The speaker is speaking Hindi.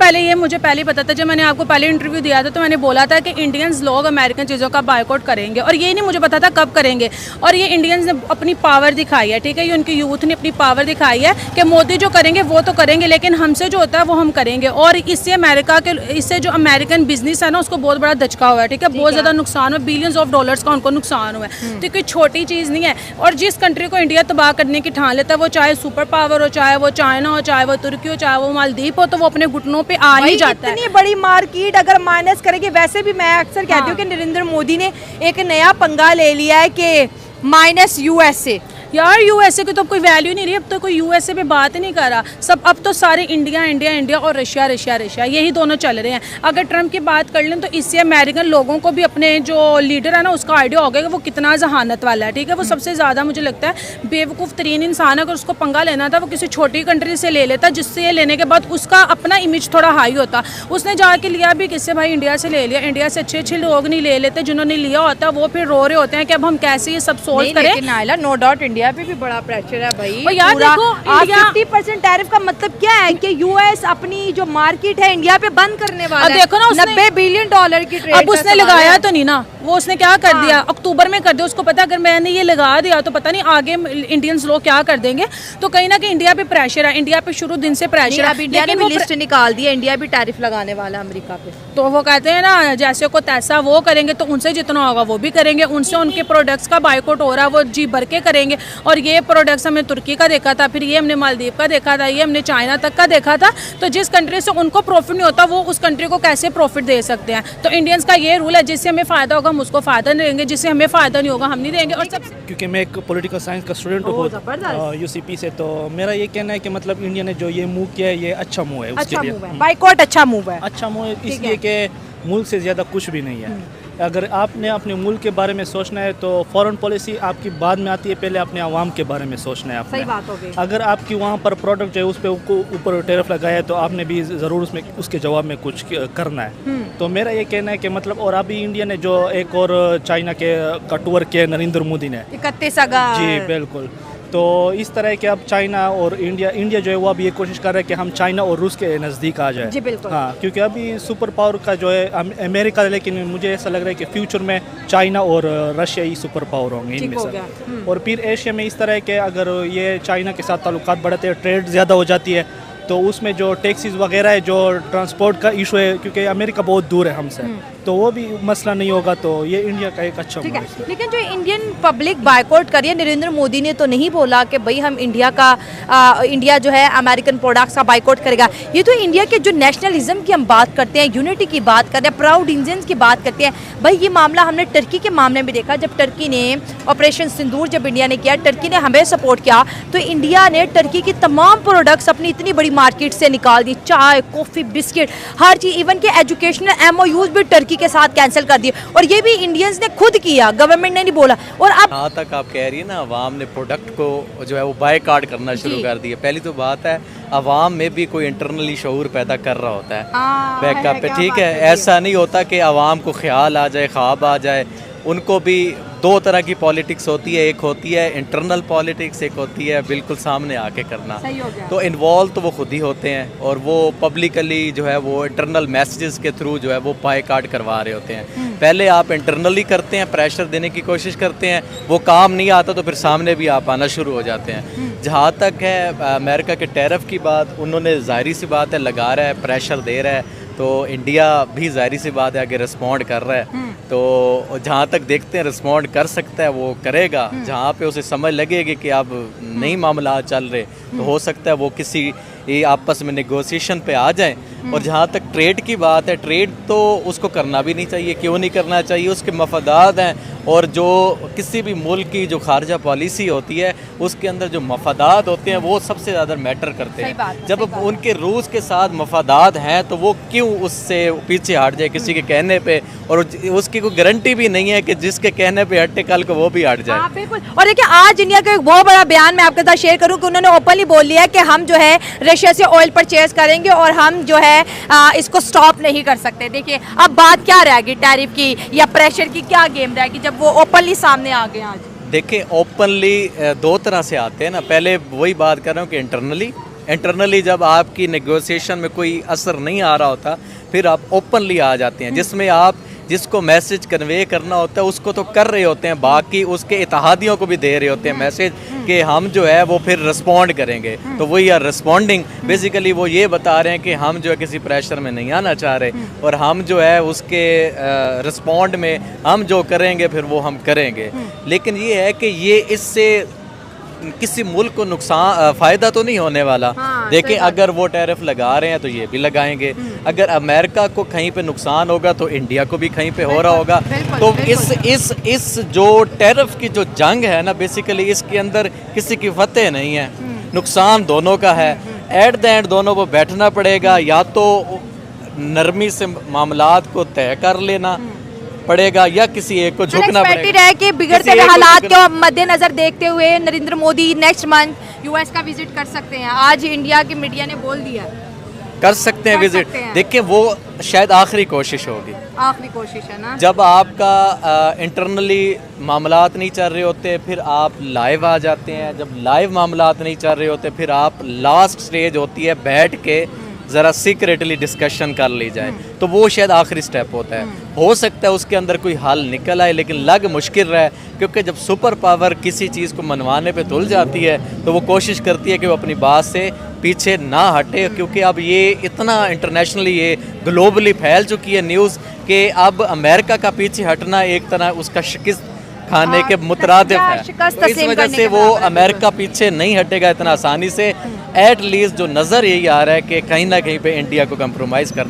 पहले ये मुझे पहले पता था, जब मैंने आपको पहले इंटरव्यू दिया था तो मैंने बोला था कि इंडियंस लोग अमेरिकन चीज़ों का बायकॉट करेंगे, और ये नहीं मुझे पता था कब करेंगे। और ये इंडियंस ने अपनी पावर दिखाई है, ठीक है, ये उनकी यूथ ने अपनी पावर दिखाई है कि मोदी जो करेंगे वो तो करेंगे, लेकिन हमसे जो होता है वो हम करेंगे। और इससे जो अमेरिकन बिजनेस है ना उसको बहुत बड़ा धचका हुआ है, ठीक है, बहुत ज़्यादा नुकसान हुआ, बिलियंस ऑफ डॉलर्स का उनको नुकसान हुआ है। तो कोई छोटी चीज़ नहीं है। और जिस कंट्री को इंडिया तबाह करने की ठान लेता है, वो चाहे सुपर पावर हो, चाहे वो चाइना हो, चाहे वो तुर्की हो, चाहे वो मालदीव हो, तो वो अपने घुटनों पे आ ही जाता है। इतनी बड़ी मार्केट अगर माइनस करेंगे, वैसे भी मैं अक्सर कहती हूँ कि नरेंद्र मोदी ने एक नया पंगा ले लिया है कि माइनस यूएसए। यार यूएसए की तो कोई वैल्यू नहीं रही, अब तो कोई यूएसए पे बात ही नहीं कर रहा, सब अब तो सारे इंडिया इंडिया इंडिया और रशिया रशिया रशिया, यही दोनों चल रहे हैं। अगर ट्रम्प की बात कर लें तो इससे अमेरिकन लोगों को भी अपने जो लीडर है ना उसका आइडिया हो गया कि वो कितना जहानत वाला है, ठीक है, वो सबसे ज़्यादा मुझे लगता है बेवकूफ़ तरीन इंसान है। अगर उसको पंगा लेना था वो किसी छोटी कंट्री से ले लेता, जिससे ये लेने के बाद उसका अपना इमेज थोड़ा हाई होता। उसने जाके लिया भी किससे भाई, इंडिया से ले लिया। इंडिया से अच्छे अच्छे लोग नहीं ले लेते, जिन्होंने लिया होता वो फिर रो रहे होते हैं कि अब हम कैसे ये सब सोल्व करें। नाइला, नो डाउट इंडिया पे भी बड़ा प्रेशर है भाई। यार देखो, 50% टैरिफ का मतलब क्या है कि यूएस अपनी जो मार्केट है इंडिया पे बंद करने वाला है। देखो ना, 90 बिलियन डॉलर की ट्रेड। अब उसने लगाया तो नहीं ना, वो उसने क्या कर दिया, अक्टूबर में कर दिया। उसको पता अगर मैंने ये लगा दिया तो पता नहीं आगे इंडियंस लोग क्या कर देंगे। तो कहीं ना कहीं इंडिया पे प्रेशर है, इंडिया पे शुरू दिन से प्रेशर है। इंडिया ने लिस्ट निकाल दी है, इंडिया भी टैरिफ लगाने वाला है अमेरिका पे। तो वो कहते हैं ना जैसे को तैसा वो करेंगे, तो उनसे जितना होगा वो भी करेंगे, उनसे उनके प्रोडक्ट्स का बायकॉट हो रहा है वो जी भर के करेंगे। और ये प्रोडक्ट्स हमने तुर्की का देखा था, फिर ये हमने मालदीव का देखा था, ये हमने चाइना तक का देखा था। तो जिस कंट्री से उनको प्रॉफिट नहीं होता वो उस कंट्री को कैसे प्रॉफिट दे सकते हैं। तो इंडियंस का ये रूल है, जिससे हमें फायदा होगा हम उसको फायदा नहीं देंगे, जिससे हमें फायदा नहीं होगा हम नहीं देंगे। और सब क्योंकि मैं एक पॉलिटिकल साइंस का स्टूडेंट हूँ यूसीपी से, तो मेरा ये कहना है कि मतलब इंडिया ने जो ये मूव किया है ये अच्छा मूव है उसके लिए। बाइकॉट अच्छा मूव है, अच्छा मूव है इसलिए कि मुल्क से ज़्यादा कुछ भी नहीं है। अगर आपने अपने मुल्क के बारे में सोचना है तो फॉरेन पॉलिसी आपकी बाद में आती है, पहले अपने आवाम के बारे में सोचना है आपने। सही बात हो गई। अगर आपकी वहाँ पर प्रोडक्ट जो है उस पर ऊपर टैरिफ लगाया है तो आपने भी ज़रूर उसमें उसके जवाब में कुछ करना है। तो मेरा ये कहना है कि मतलब, और अभी इंडिया ने जो एक और चाइना के का टूर किया नरेंद्र मोदी ने 31 अगस्त। जी बिल्कुल। तो इस तरह के अब चाइना और इंडिया जो है वो अब ये कोशिश कर रहा है कि हम चाइना और रूस के नज़दीक आ जाए। जी बिल्कुल। हाँ, क्योंकि अभी सुपर पावर का जो है अमेरिका, लेकिन मुझे ऐसा लग रहा है कि फ्यूचर में चाइना और रशिया ही सुपर पावर होंगे इनमें से। और फिर एशिया में इस तरह के अगर ये चाइना के साथ ताल्लुकात बढ़ते हैं, ट्रेड ज़्यादा हो जाती है, तो उसमें जो टैक्सीज वगैरह है, जो ट्रांसपोर्ट का इशू है, क्योंकि अमेरिका बहुत दूर है हमसे, तो वो भी मसला नहीं होगा। तो ये इंडिया का एक अच्छा मूव है। लेकिन जो इंडियन पब्लिक बायकॉट करी है, नरेंद्र मोदी ने तो नहीं बोला कि भाई हम इंडिया जो है अमेरिकन प्रोडक्ट्स का बायकॉट करेगा। ये तो इंडिया के जो नेशनलिज्म की हम बात करते हैं, यूनिटी की बात करते हैं, प्राउड इंडियंस की बात करते हैं। भाई ये मामला हमने टर्की के मामले में देखा, जब टर्की ने ऑपरेशन सिंदूर जब इंडिया ने किया, टर्की ने हमें सपोर्ट किया, तो इंडिया ने टर्की की तमाम प्रोडक्ट्स अपनी इतनी बड़ी मार्केट से निकाल दी। चाय, कॉफ़ी, बिस्किट, हर चीज़, इवन के एजुकेशनल MOUs भी टर्की के साथ कैंसिल कर दिए। और ये भी इंडियंस ने खुद किया, गवर्नमेंट ने नहीं बोला। और अब यहाँ तक आप कह रही है ना, अवाम ने प्रोडक्ट को जो है वो बायकॉट करना शुरू कर दिया। पहली तो बात है अवाम में भी कोई इंटरनली शऊर पैदा कर रहा होता है बैकअप पे, ठीक है। ऐसा नहीं होता कि अवाम को ख्याल आ जाए, ख्वाब आ जाए। उनको भी दो तरह की पॉलिटिक्स होती है, एक होती है इंटरनल पॉलिटिक्स, एक होती है बिल्कुल सामने आके करना। तो इन्वॉल्व तो वो खुद ही होते हैं और वो पब्लिकली जो है वो इंटरनल मैसेजेस के थ्रू जो है वो बायकॉट करवा रहे होते हैं। पहले आप इंटरनली करते हैं, प्रेशर देने की कोशिश करते हैं, वो काम नहीं आता तो फिर सामने भी आप आना शुरू हो जाते हैं। जहाँ तक है अमेरिका के टैरिफ की बात, उन्होंने ज़ाहिर सी बात है लगा रहा है, प्रेशर दे रहा है, तो इंडिया भी ज़ाहिर सी बात है आगे रिस्पॉन्ड कर रहा है। तो जहाँ तक देखते हैं रिस्पॉन्ड कर सकता है वो करेगा। जहाँ पे उसे समझ लगेगी कि अब नहीं मामला चल रहे, तो हो सकता है वो किसी आपस में नेगोशिएशन पे आ जाएं। और जहाँ तक ट्रेड की बात है, ट्रेड तो उसको करना भी नहीं चाहिए। क्यों नहीं करना चाहिए? उसके मफादात हैं, और जो किसी भी मुल्क की जो खारजा पॉलिसी होती है उसके अंदर जो मफादात होते हैं वो सबसे ज़्यादा मैटर करते हैं। जब उनके रूस के साथ मफादात हैं तो वो क्यों उससे पीछे हट जाए किसी के कहने पे, और उसकी कोई गारंटी भी नहीं है कि जिसके कहने पे हटे कल को वो भी हट जाए। बिल्कुल। और देखिए आज इंडिया का एक बहुत बड़ा बयान मैं आपके साथ शेयर करूं कि उन्होंने ओपनली बोल लिया है कि हम जो है रशिया से ऑयल परचेज करेंगे और हम जो है इसको स्टॉप नहीं कर सकते। देखिए अब बात क्या रहेगी, टैरिफ की या प्रेशर की क्या गेम रहेगी जब वो ओपनली सामने आ गए? आज देखिए ओपनली दो तरह से आते हैं ना। पहले वही बात कर रहा हूँ कि इंटरनली इंटरनली जब आपकी नेगोशिएशन में कोई असर नहीं आ रहा होता, फिर आप ओपनली आ जाते हैं, जिसमें आप जिसको मैसेज कन्वे करना होता है उसको तो कर रहे होते हैं, बाकी उसके इत्तेहादियों को भी दे रहे होते हैं मैसेज कि हम जो है वो फिर रिस्पॉन्ड करेंगे। तो वही आर रिस्पॉन्डिंग, बेसिकली वो ये बता रहे हैं कि हम जो है किसी प्रेशर में नहीं आना चाह रहे, और हम जो है उसके रिस्पॉन्ड में हम जो करेंगे फिर वो हम करेंगे। लेकिन ये है कि ये इससे किसी मुल्क को नुकसान फ़ायदा तो नहीं होने वाला। देखिए अगर वो टैरिफ लगा रहे हैं तो ये भी लगाएंगे, अगर अमेरिका को कहीं पे नुकसान होगा तो इंडिया को भी कहीं पे हो रहा होगा। तो इस जो टैरिफ की जो जंग है ना, बेसिकली इसके अंदर किसी की फतेह नहीं है, नुकसान दोनों का है। एट द एंड दोनों को बैठना पड़ेगा, या तो नरमी से मामलात को तय कर लेना पड़ेगा या किसी एक को झुकना पड़ेगा। है कि बिगड़ते हुए हालात को मद्देनजर देखते हुए Narendra Modi next month US का विजिट कर सकते हैं। आज इंडिया की मीडिया ने बोल दिया कर सकते हैं विजिट। देखिए वो शायद आखिरी कोशिश होगी, आखिरी कोशिश है ना। जब आपका इंटरनली मामलात नहीं चल रहे होते फिर आप लाइव आ जाते हैं, जब लाइव मामलात नहीं चल रहे होते फिर आप लास्ट स्टेज होती है बैठ के ज़रा सीक्रेटली डिस्कशन कर ली जाए, तो वो शायद आखिरी स्टेप होता है। हो सकता है उसके अंदर कोई हल निकल आए, लेकिन लग मुश्किल रहा है, क्योंकि जब सुपर पावर किसी चीज़ को मनवाने पे तुल जाती है तो वो कोशिश करती है कि वो अपनी बात से पीछे ना हटे, क्योंकि अब ये इतना इंटरनेशनली ये ग्लोबली फैल चुकी है न्यूज़ कि अब अमेरिका का पीछे हटना एक तरह उसका शिकस्त खाने के मुतरादिफ है। तो इस वजह से वो अमेरिका पीछे नहीं हटेगा इतना आसानी से। एट लीस्ट जो नज़र यही आ रहा है कि कहीं ना कहीं पे इंडिया को कंप्रोमाइज़ करना